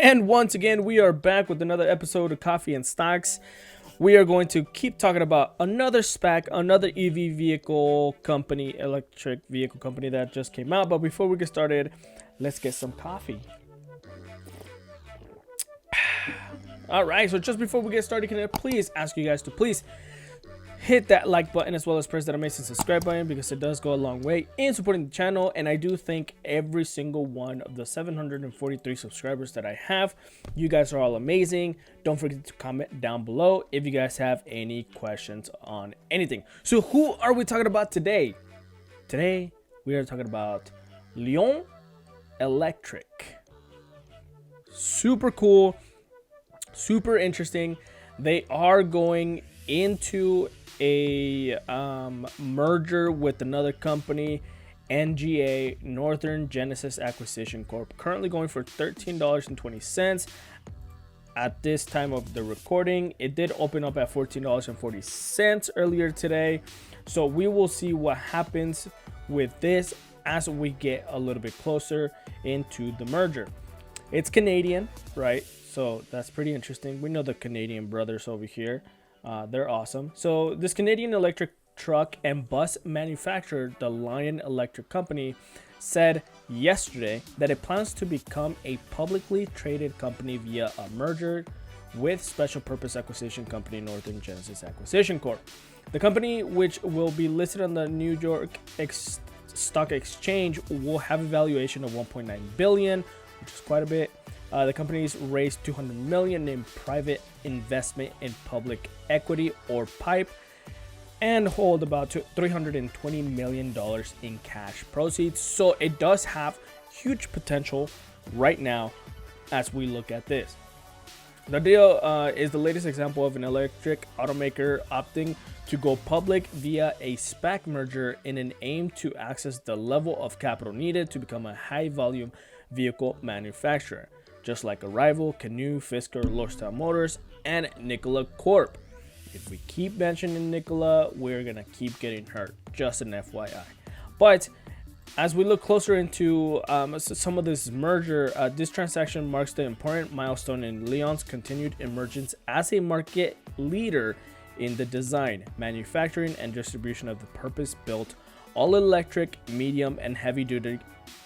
And once again, we are back with another episode of Coffee and Stocks. We are going to keep talking about another SPAC, another EV vehicle company, electric vehicle company that just came out. But before we get started, let's get some coffee. All right, so just before we get started, can I please ask you guys to please hit that like button as well as press that amazing subscribe button, because it does go a long way in supporting the channel. And I do thank every single one of the 743 subscribers that I have. You guys are all amazing. Don't forget to comment down below if you guys have any questions on anything. So who are we talking about today? Today we are talking about Lion Electric. Super cool, super interesting. They are going into a merger with another company, NGA, Northern Genesis Acquisition Corp, currently going for $13.20 at this time of the recording. It did open up at $14.40 earlier today, so we will see what happens with this as we get a little bit closer into the merger. It's Canadian, right? So that's pretty interesting. We know the Canadian brothers over here. They're awesome. So this Canadian electric truck and bus manufacturer, the Lion Electric Company, said yesterday that it plans to become a publicly traded company via a merger with special purpose acquisition company Northern Genesis Acquisition Corp. The company, which will be listed on the New York Stock Exchange, will have a valuation of $1.9 billion, which is quite a bit. The company's raised $200 million in private investment in public equity, or PIPE, and hold about $320 million in cash proceeds. So it does have huge potential right now as we look at this. The deal is the latest example of an electric automaker opting to go public via a SPAC merger in an aim to access the level of capital needed to become a high-volume vehicle manufacturer, just like Arrival, Canoo, Fisker, Lordstown Motors, and Nikola Corp. If we keep mentioning Nikola, we're gonna keep getting hurt, just an FYI. But as we look closer into some of this merger, this transaction marks the important milestone in Lion's continued emergence as a market leader in the design, manufacturing, and distribution of the purpose-built all-electric, medium, and heavy-duty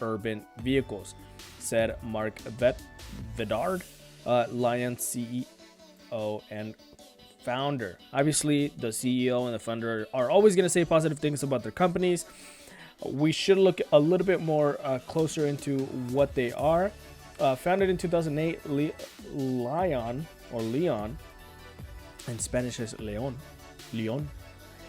urban vehicles, said Mark Vedard, Lion CEO and founder. Obviously, the CEO and the founder are always going to say positive things about their companies. We should look a little bit more closer into what they are. Founded in 2008, Lion, in Spanish is Leon,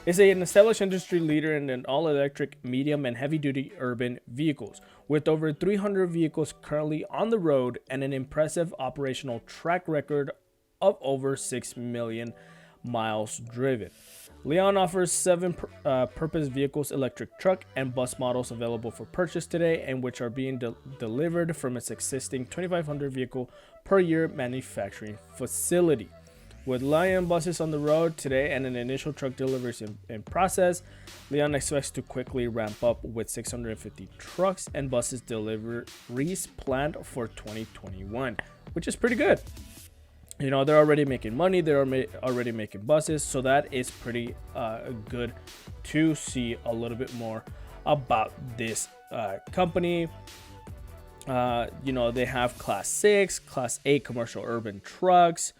is an established industry leader in an all-electric, medium, and heavy-duty urban vehicles, with over 300 vehicles currently on the road and an impressive operational track record of over 6 million miles driven. Leon offers 7 purpose vehicles, electric truck and bus models available for purchase today, and which are being delivered from its existing 2,500 vehicle per year manufacturing facility. With Lion buses on the road today and an initial truck deliveries in process, Leon expects to quickly ramp up with 650 trucks and buses deliveries planned for 2021, which is pretty good. You know, they're already making money, they're already making buses, so that is pretty good to see a little bit more about this company. You know, they have Class 6, Class 8 commercial urban trucks.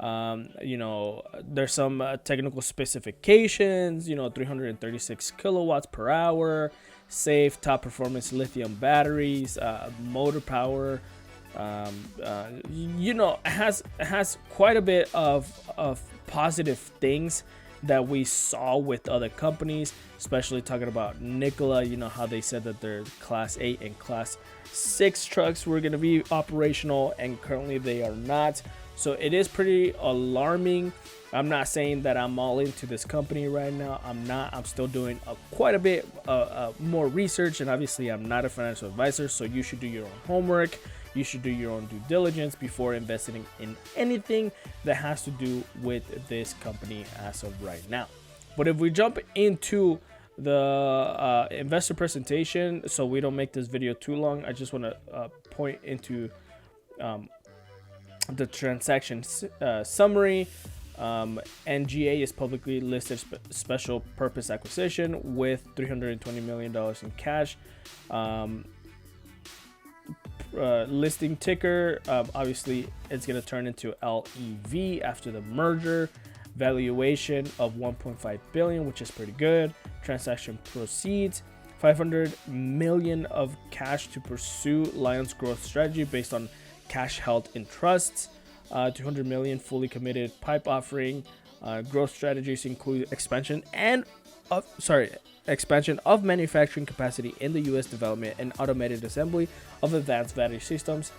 You know, there's some technical specifications, you know, 336 kilowatts per hour, safe, top performance lithium batteries, motor power. You know, it has quite a bit of positive things that we saw with other companies, especially talking about Nikola. You know how they said that their Class 8 and Class 6 trucks were going to be operational, and currently they are not. So it is pretty alarming. I'm not saying that I'm all into this company right now. I'm not. I'm still doing quite a bit more research, and obviously I'm not a financial advisor, so you should do your own homework. You should do your own due diligence before investing in anything that has to do with this company as of right now. But if we jump into the investor presentation, so we don't make this video too long, I just want to point into the transaction summary. NGA is publicly listed special purpose acquisition with $320 million in cash. Listing ticker, obviously it's going to turn into LEV after the merger. Valuation of 1.5 billion, which is pretty good. Transaction proceeds 500 million of cash to pursue Lion's growth strategy based on cash held in trusts. 200 million fully committed pipe offering. Growth strategies include expansion of manufacturing capacity in the U.S., development and automated assembly of advanced battery systems,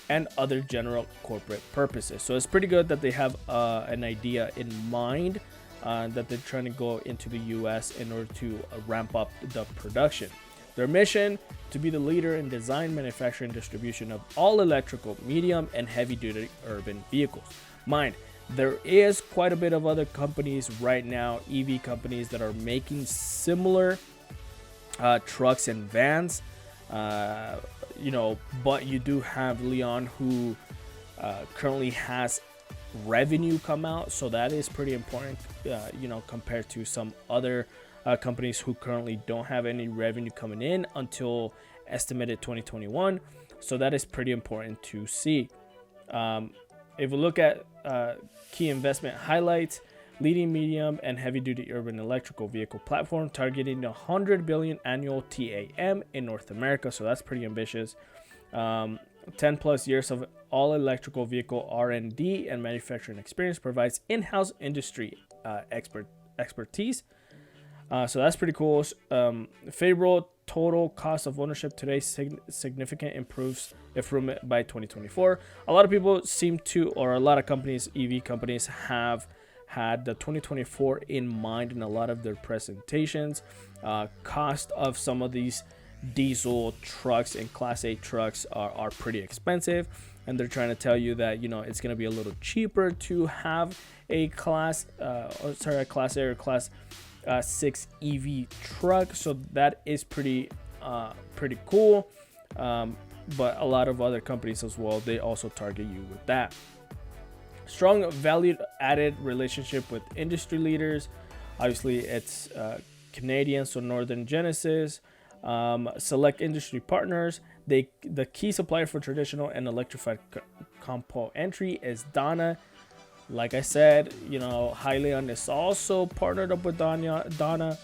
and other general corporate purposes. So it's pretty good that they have an idea in mind that they're trying to go into the U.S. in order to ramp up the production. Their mission: to be the leader in design, manufacturing, and distribution of all electrical, medium, and heavy-duty urban vehicles. Mind, there is quite a bit of other companies right now, EV companies, that are making similar trucks and vans. But you do have Leon, who currently has revenue come out, so that is pretty important, compared to some other companies who currently don't have any revenue coming in until estimated 2021. So that is pretty important to see. If we look at key investment highlights: leading medium and heavy duty urban electrical vehicle platform targeting 100 billion annual TAM in North America. So that's pretty ambitious. 10 plus years of all electrical vehicle R&D and manufacturing experience, provides in-house industry expertise. So that's pretty cool. Favorable total cost of ownership today, significant improvement by 2024. A lot of people a lot of companies, EV companies, have had the 2024 in mind in a lot of their presentations. Cost of some of these diesel trucks and Class 8 trucks are pretty expensive, and they're trying to tell you that it's going to be a little cheaper to have a Class A or Class 6 EV truck. So that is pretty cool. But a lot of other companies as well, they also target you with that. Strong value added relationship with industry leaders. Obviously it's Canadian, so Northern Genesis. Select industry partners. The key supplier for traditional and electrified compo entry is Donna. Like I said, Hyliion is also partnered up with Donna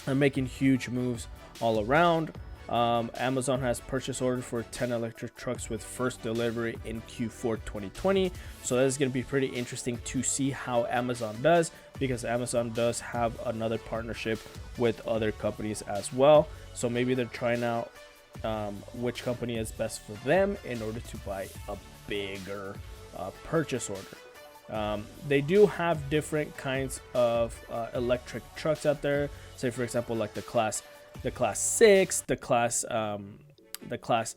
and making huge moves all around. Amazon has purchase order for 10 electric trucks with first delivery in Q4 2020. So that's going to be pretty interesting to see how Amazon does, because Amazon does have another partnership with other companies as well. So maybe they're trying out which company is best for them in order to buy a bigger purchase order. They do have different kinds of electric trucks out there. Say for example, like the class 6, the class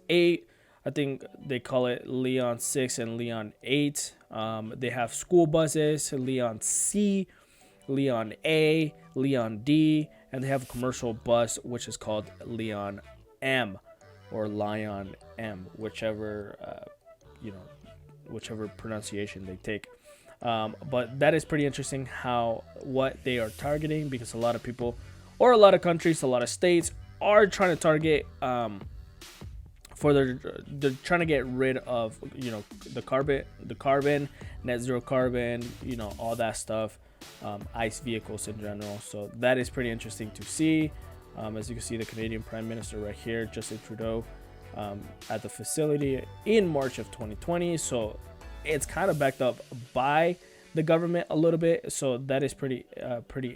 8. I think they call it Leon 6 and Leon 8. They have school buses, Leon C, Leon A, Leon D, and they have a commercial bus which is called Leon M or Lion M, whichever pronunciation they take. But that is pretty interesting what they are targeting, because a lot of people, or a lot of countries, a lot of states are trying to target they're trying to get rid of the carbon, net zero carbon, all that stuff, ICE vehicles in general. So that is pretty interesting to see. As you can see, the Canadian Prime Minister right here, Justin Trudeau, at the facility in March of 2020. So it's kind of backed up by the government a little bit. So that is pretty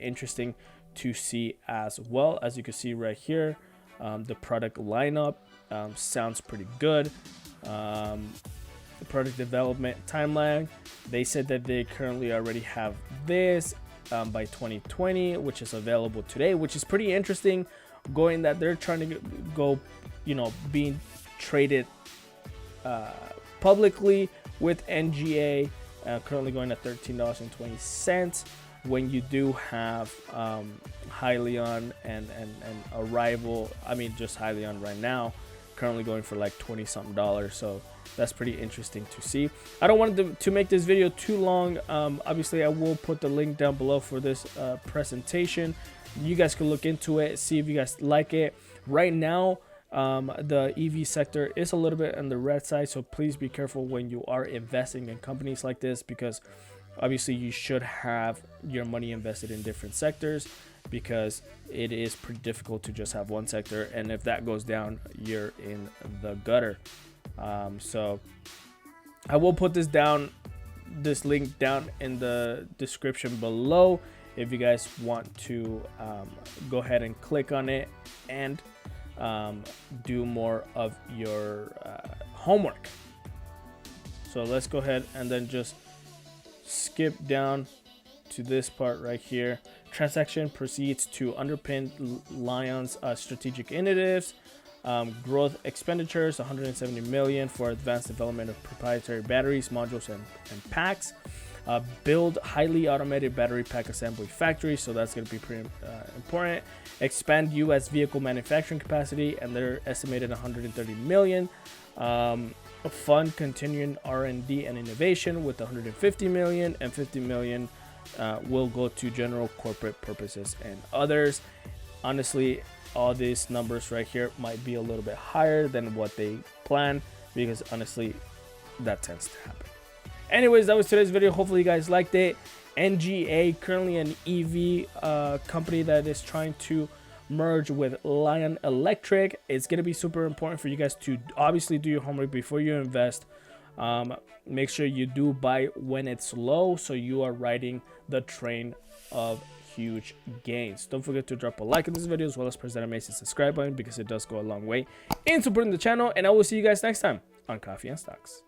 interesting to see as well. As you can see right here, the product lineup sounds pretty good. The product development timeline, they said that they currently already have this by 2020, which is available today, which is pretty interesting, going that they're trying to go, being traded publicly with NGA, currently going at $13.20. When you do have Hyliion and Arrival, just Hyliion right now, currently going for like $20-something. So that's pretty interesting to see. I don't want to make this video too long. Obviously I will put the link down below for this presentation. You guys can look into it, see if you guys like it. Right now the EV sector is a little bit on the red side, so please be careful when you are investing in companies like this, because obviously you should have your money invested in different sectors, because it is pretty difficult to just have one sector, and if that goes down, you're in the gutter. So I will put this link down in the description below if you guys want to go ahead and click on it and do more of your homework. So let's go ahead and then just skip down to this part right here. Transaction proceeds to underpin Lion's strategic initiatives. Growth expenditures, 170 million for advanced development of proprietary batteries, modules, and packs. Build highly automated battery pack assembly factory, so that's going to be pretty important. Expand U.S. vehicle manufacturing capacity, and they're estimated 130 million. Fund continuing R&D and innovation with 150 million, and 50 million will go to general corporate purposes and others. Honestly, all these numbers right here might be a little bit higher than what they plan, because honestly that tends to happen. Anyways, that was today's video. Hopefully you guys liked it. NGA, currently an EV company that is trying to merge with Lion Electric. It's going to be super important for you guys to obviously do your homework before you invest. Make sure you do buy when it's low, so you are riding the train of huge gains. Don't forget to drop a like on this video, as well as press that amazing subscribe button, because it does go a long way in supporting the channel. And I will see you guys next time on Coffee and Stocks.